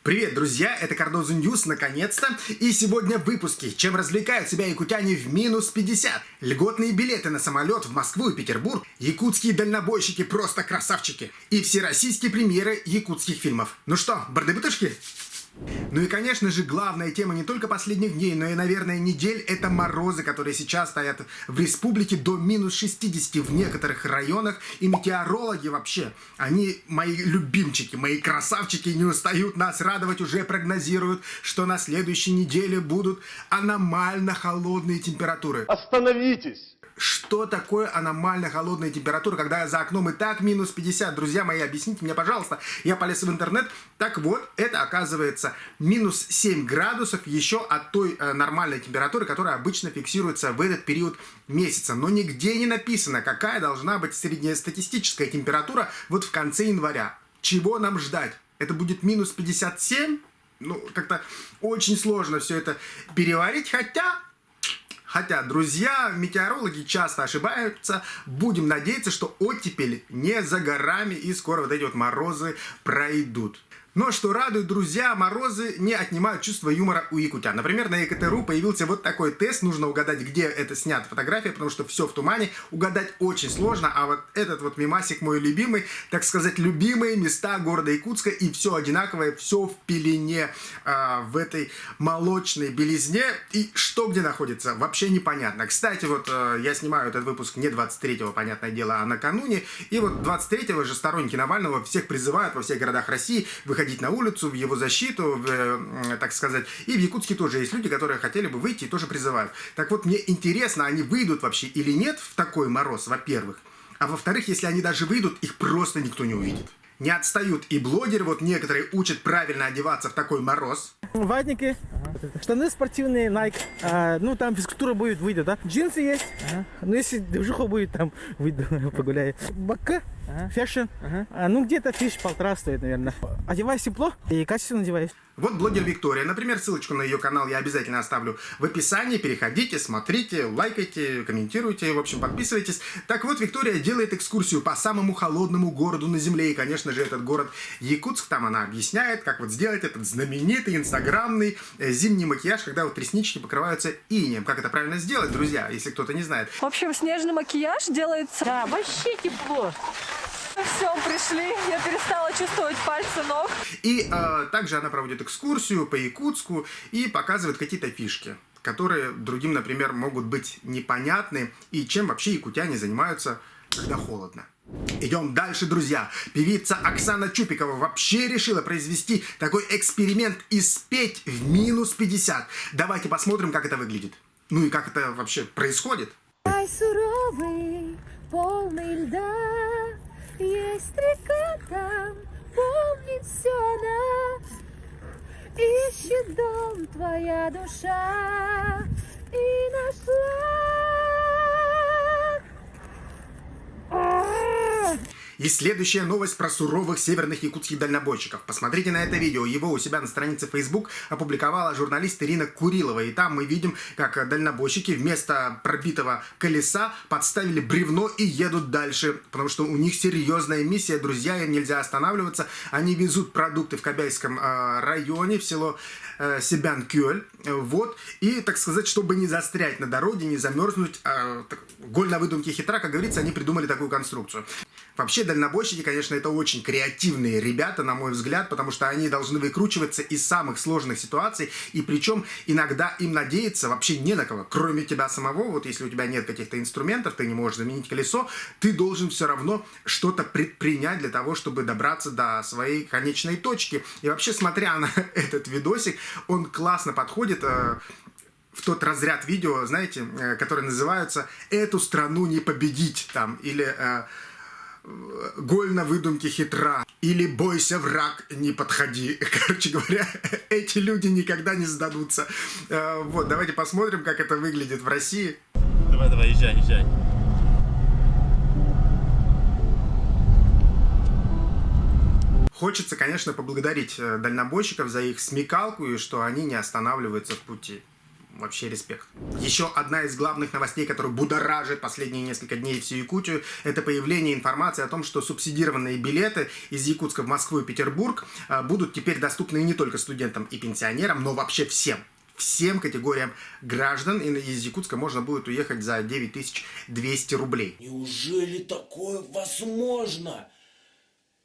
Привет, друзья, это Cardozo News, наконец-то. И сегодня в выпуске, чем развлекают себя якутяне в минус 50. Льготные билеты на самолет в Москву и Петербург. Якутские дальнобойщики просто красавчики. И всероссийские премьеры якутских фильмов. Ну что, барды-бутышки? Ну и, конечно же, главная тема не только последних дней, но и, наверное, недель – это морозы, которые сейчас стоят в республике до минус 60 в некоторых районах. И метеорологи вообще, они мои любимчики, мои красавчики, не устают нас радовать, уже прогнозируют, что на следующей неделе будут аномально холодные температуры. Остановитесь! Что такое аномально холодная температура, когда за окном и так минус 50? Друзья мои, объясните мне, пожалуйста. Я полез в интернет. Так вот, это оказывается минус 7 градусов еще от той нормальной температуры, которая обычно фиксируется в этот период месяца. Но нигде не написано, какая должна быть среднестатистическая температура вот в конце января. Чего нам ждать? Это будет минус 57? Ну, как-то очень сложно все это переварить, Хотя, друзья, метеорологи часто ошибаются. Будем надеяться, что оттепель не за горами и скоро вот эти вот морозы пройдут. Но что радует, друзья, морозы не отнимают чувство юмора у якутян. Например, на ЕКТ.ру появился вот такой тест. Нужно угадать, где это снята фотография, потому что все в тумане. Угадать очень сложно. А вот этот вот мемасик мой любимый, так сказать, любимые места города Якутска. И все одинаковое, все в пелене, в этой молочной белизне. И что где находится, вообще непонятно. Кстати, вот я снимаю этот выпуск не 23-го, понятное дело, а накануне. И вот 23-го же сторонники Навального всех призывают во всех городах России выходить на улицу в его защиту, так сказать. И в Якутске тоже есть люди, которые хотели бы выйти и тоже призывают. Так вот, мне интересно, они выйдут вообще или нет в такой мороз, во-первых. А во-вторых, если они даже выйдут, их просто никто не увидит. Не отстают и блогеры, вот некоторые учат правильно одеваться в такой мороз. Ватники, штаны спортивные, Nike, ну там физкультура будет, выйдет, да? Джинсы есть, ну если движуха будет, там выйду, погуляю. Бака, фэшн, ну где-то 1500 стоит, наверное. Одеваюсь тепло и качественно одеваюсь. Вот блогер Виктория, например, ссылочку на ее канал я обязательно оставлю в описании. Переходите, смотрите, лайкайте, комментируйте, в общем, подписывайтесь. Так вот, Виктория делает экскурсию по самому холодному городу на Земле. И, конечно же, этот город Якутск. Там она объясняет, как вот сделать этот знаменитый инстаграмный зимний макияж, когда вот реснички покрываются инеем. Как это правильно сделать, друзья, если кто-то не знает. В общем, снежный макияж делается... Да, вообще тепло. Все, пришли, я перестала чувствовать пальцы ног. И также она проводит экскурсию по Якутску и показывает какие-то фишки, которые другим, например, могут быть непонятны, и чем вообще якутяне занимаются, когда холодно. Идем дальше, друзья. Певица Оксана Чупикова вообще решила произвести такой эксперимент и спеть в минус 50. Давайте посмотрим, как это выглядит. Ну и как это вообще происходит. Ай, суровый, полный льда, есть река там, помнит все нас. Ищет дом твоя душа и нашла. И следующая новость про суровых северных якутских дальнобойщиков. Посмотрите на это видео. Его у себя на странице Facebook опубликовала журналист Ирина Курилова. И там мы видим, как дальнобойщики вместо пробитого колеса подставили бревно и едут дальше. Потому что у них серьезная миссия, друзья, им нельзя останавливаться. Они везут продукты в Кобяйском районе, в село Себян-Кёль. Вот. И, так сказать, чтобы не застрять на дороге, не замерзнуть, голь на выдумке хитра, как говорится, они придумали такую конструкцию. Вообще, дальнобойщики, конечно, это очень креативные ребята, на мой взгляд, потому что они должны выкручиваться из самых сложных ситуаций, и причем иногда им надеяться вообще не на кого, кроме тебя самого. Вот если у тебя нет каких-то инструментов, ты не можешь заменить колесо, ты должен все равно что-то предпринять для того, чтобы добраться до своей конечной точки. И вообще, смотря на этот видосик, он классно подходит в тот разряд видео, знаете, которые называются «Эту страну не победить», там, или «Голь на выдумке хитра», или «Бойся, враг, не подходи». Короче говоря, эти люди никогда не сдадутся. Вот, давайте посмотрим, как это выглядит в России. Давай, езжай. Хочется, конечно, поблагодарить дальнобойщиков за их смекалку и что они не останавливаются в пути. вообще респект. Еще одна из главных новостей, которая будоражит последние несколько дней всю Якутию, это появление информации о том, что субсидированные билеты из Якутска в Москву и Петербург будут теперь доступны не только студентам и пенсионерам, но вообще всем категориям граждан, и из Якутска можно будет уехать за 9200 рублей. Неужели такое возможно?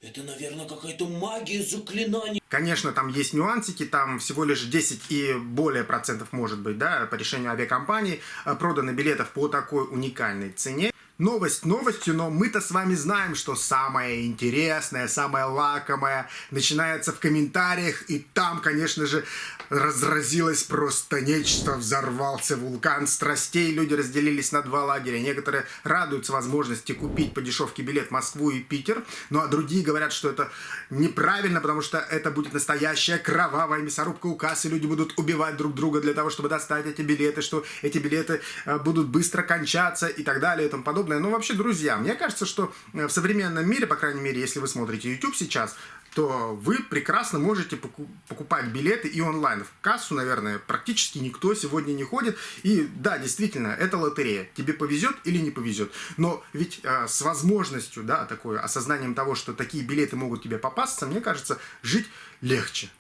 Это, наверное, какая-то магия заклинаний. Конечно, там есть нюансики, там всего лишь 10 и более процентов, может быть, да, по решению авиакомпании продано билетов по такой уникальной цене. Новость новостью, но мы-то с вами знаем, что самое интересное, самое лакомое начинается в комментариях, и там, конечно же, разразилось просто нечто, взорвался вулкан страстей, люди разделились на два лагеря. Некоторые радуются возможности купить по дешевке билет в Москву и Питер, ну а другие говорят, что это неправильно, потому что это будет настоящая кровавая мясорубка у кассы, люди будут убивать друг друга для того, чтобы достать эти билеты, что эти билеты будут быстро кончаться и так далее и тому подобное. Ну, вообще, друзья, мне кажется, что в современном мире, по крайней мере, если вы смотрите YouTube сейчас, то вы прекрасно можете покупать билеты и онлайн. В кассу, наверное, практически никто сегодня не ходит. И да, действительно, это лотерея. Тебе повезет или не повезет. Но ведь с возможностью, да, такой осознанием того, что такие билеты могут тебе попасться, мне кажется, жить легче.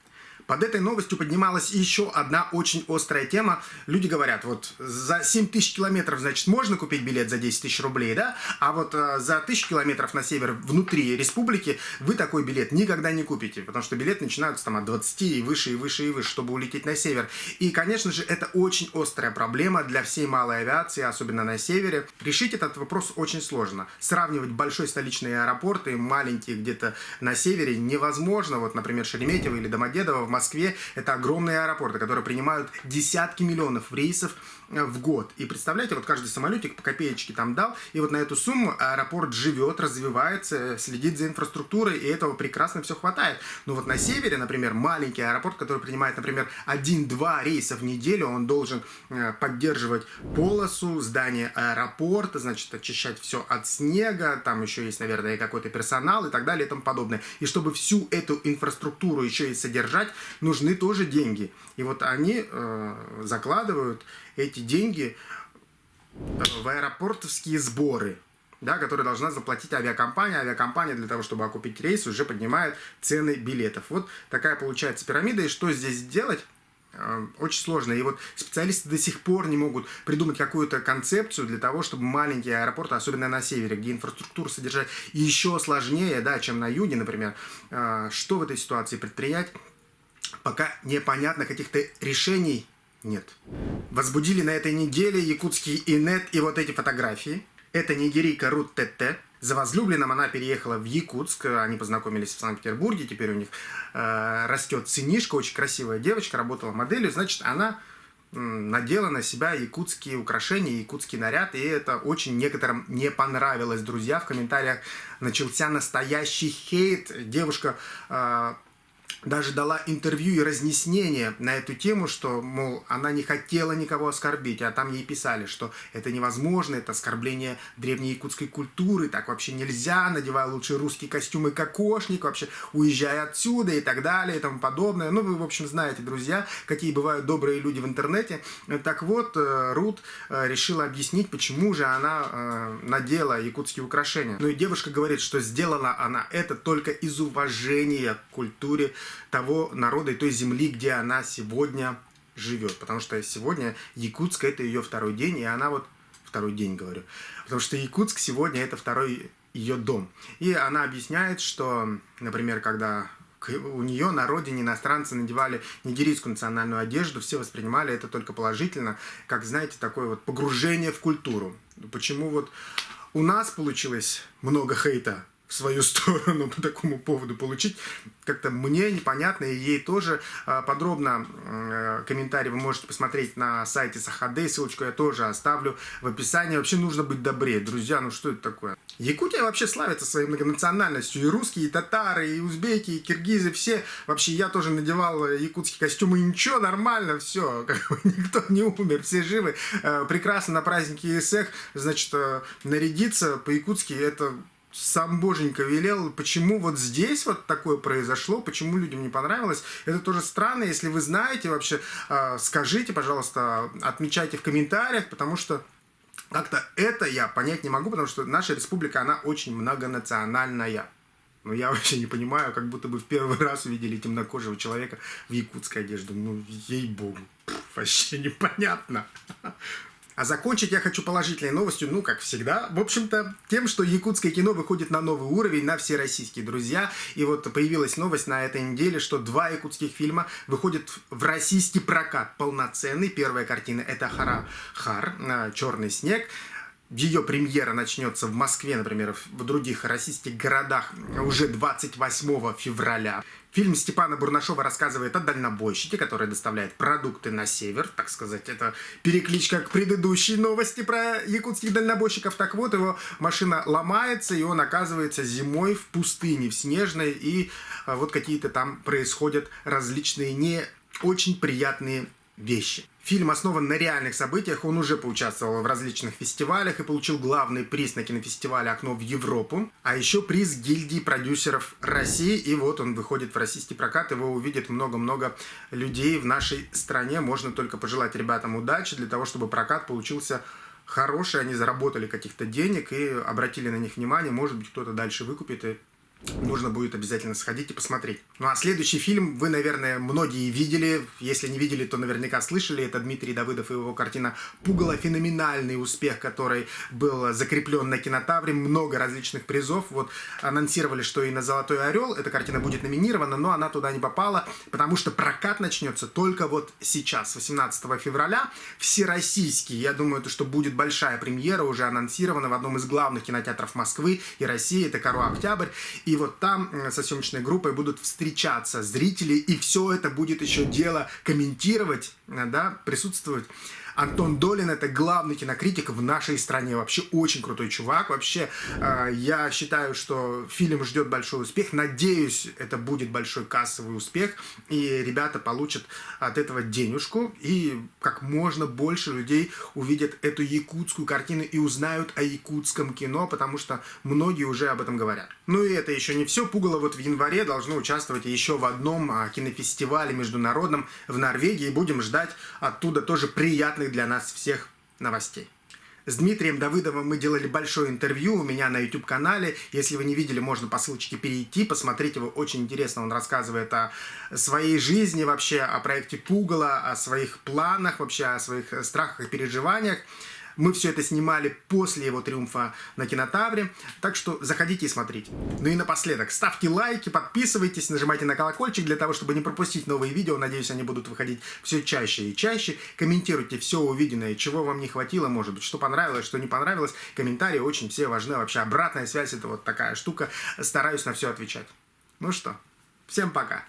Под этой новостью поднималась еще одна очень острая тема. Люди говорят, вот за 7 тысяч километров, значит, можно купить билет за 10 тысяч рублей, да? А вот за 1000 километров на север внутри республики вы такой билет никогда не купите, потому что билеты начинаются там от 20 и выше, и выше, и выше, чтобы улететь на север. И, конечно же, это очень острая проблема для всей малой авиации, особенно на севере. Решить этот вопрос очень сложно. Сравнивать большой столичный аэропорт и маленькие где-то на севере невозможно. Вот, например, Шереметьево или Домодедово в Москве – это огромные аэропорты, которые принимают десятки миллионов рейсов в год. И представляете, вот каждый самолетик по копеечке там дал, и вот на эту сумму аэропорт живет, развивается, следит за инфраструктурой, и этого прекрасно все хватает. Но вот на севере, например, маленький аэропорт, который принимает, например, 1-2 рейса в неделю, он должен поддерживать полосу, здание аэропорта, значит, очищать все от снега, там еще есть, наверное, и какой-то персонал и так далее и тому подобное. И чтобы всю эту инфраструктуру еще и содержать, нужны тоже деньги. И вот они закладывают эти деньги в аэропортовские сборы, да, которые должна заплатить авиакомпания. Авиакомпания для того, чтобы окупить рейс, уже поднимает цены билетов. Вот такая получается пирамида. И что здесь делать? Очень сложно. И вот специалисты до сих пор не могут придумать какую-то концепцию для того, чтобы маленькие аэропорты, особенно на севере, где инфраструктуру содержать еще сложнее, да, чем на юге, например, что в этой ситуации предпринять, пока непонятно, каких-то решений нет. Возбудили на этой неделе якутский инет и вот эти фотографии. Это нигерийка Рут ТТ. За возлюбленным она переехала в Якутск. Они познакомились в Санкт-Петербурге. Теперь у них растет сынишка. Очень красивая девочка. Работала моделью. Значит, она надела на себя якутские украшения, якутский наряд. И это очень некоторым не понравилось. Друзья, в комментариях начался настоящий хейт. Девушка даже дала интервью и разъяснение на эту тему, что, мол, она не хотела никого оскорбить, а там ей писали, что это невозможно, это оскорбление древней якутской культуры, так вообще нельзя, надевай лучше русский костюм и кокошник, вообще уезжай отсюда и так далее и тому подобное. Ну, вы, в общем, знаете, друзья, какие бывают добрые люди в интернете. Так вот, Рут решила объяснить, почему же она надела якутские украшения. Ну и девушка говорит, что сделала она это только из уважения к культуре того народа и той земли, где она сегодня живет. Потому что сегодня Якутск – это ее второй день, и она вот… Второй день, говорю. Потому что Якутск сегодня – это второй ее дом. И она объясняет, что, например, когда у нее на родине иностранцы надевали нигерийскую национальную одежду, все воспринимали это только положительно, как, знаете, такое вот погружение в культуру. Почему вот у нас получилось много хейта в свою сторону по такому поводу получить, как-то мне непонятно, и ей тоже. Подробно комментарий вы можете посмотреть на сайте Сахады, ссылочку я тоже оставлю в описании. Вообще нужно быть добрее, друзья, ну что это такое? Якутия вообще славится своей многонациональностью, и русские, и татары, и узбеки, и киргизы, все. Вообще я тоже надевал якутский костюм, и ничего, нормально, все, никто не умер, все живы. Прекрасно на празднике ИСЭХ, значит, нарядиться по-якутски, это сам Боженька велел, почему вот здесь вот такое произошло, почему людям не понравилось. Это тоже странно, если вы знаете вообще, скажите, пожалуйста, отмечайте в комментариях, потому что как-то это я понять не могу, потому что наша республика, она очень многонациональная. Но я вообще не понимаю, как будто бы в первый раз увидели темнокожего человека в якутской одежде. Ну, ей-богу, вообще непонятно. А закончить я хочу положительной новостью, ну, как всегда, в общем-то, тем, что якутское кино выходит на новый уровень, на всероссийские, друзья. И вот появилась новость на этой неделе, что 2 якутских фильма выходят в российский прокат полноценный. Первая картина — это «Хар», «Черный снег». Ее премьера начнется в Москве, например, в других российских городах уже 28 февраля. Фильм Степана Бурнашова рассказывает о дальнобойщике, который доставляет продукты на север, так сказать. Это перекличка к предыдущей новости про якутских дальнобойщиков. Так вот, его машина ломается, и он оказывается зимой в пустыне, в снежной, и вот какие-то там происходят различные не очень приятные вещи. Фильм основан на реальных событиях, он уже поучаствовал в различных фестивалях и получил главный приз на кинофестивале «Окно в Европу», а еще приз гильдии продюсеров России, и вот он выходит в российский прокат, его увидит много-много людей в нашей стране. Можно только пожелать ребятам удачи для того, чтобы прокат получился хороший, они заработали каких-то денег и обратили на них внимание, может быть, кто-то дальше выкупит, и нужно будет обязательно сходить и посмотреть. Ну а следующий фильм вы, наверное, многие видели. Если не видели, то наверняка слышали. Это Дмитрий Давыдов и его картина «Пугало». Феноменальный успех, который был закреплен на Кинотавре. Много различных призов. Вот анонсировали, что и на «Золотой орел» эта картина будет номинирована, но она туда не попала, потому что прокат начнется только вот сейчас, 18 февраля. Всероссийский. Я думаю, что будет большая премьера, уже анонсирована в одном из главных кинотеатров Москвы и России. Это «Каро Октябрь». И вот там со съемочной группой будут встречаться зрители, и все это будет еще дело комментировать, да, присутствовать. Антон Долин — это главный кинокритик в нашей стране. Вообще очень крутой чувак. Вообще, я считаю, что фильм ждет большой успех. Надеюсь, это будет большой кассовый успех. И ребята получат от этого денежку. И как можно больше людей увидят эту якутскую картину и узнают о якутском кино, потому что многие уже об этом говорят. Ну и это еще не все. Пугало вот в январе должно участвовать еще в одном кинофестивале международном в Норвегии. Будем ждать оттуда тоже приятных для нас всех новостей. С Дмитрием Давыдовым мы делали большое интервью у меня на YouTube-канале. Если вы не видели, можно по ссылочке перейти, посмотреть его. Очень интересно, он рассказывает о своей жизни вообще, о проекте Пугало, о своих планах вообще, о своих страхах и переживаниях. Мы все это снимали после его триумфа на Кинотавре, так что заходите и смотрите. Ну и напоследок, ставьте лайки, подписывайтесь, нажимайте на колокольчик для того, чтобы не пропустить новые видео. Надеюсь, они будут выходить все чаще и чаще. Комментируйте все увиденное, чего вам не хватило, может быть, что понравилось, что не понравилось. Комментарии очень все важны. Вообще обратная связь — это вот такая штука. Стараюсь на все отвечать. Ну что, всем пока.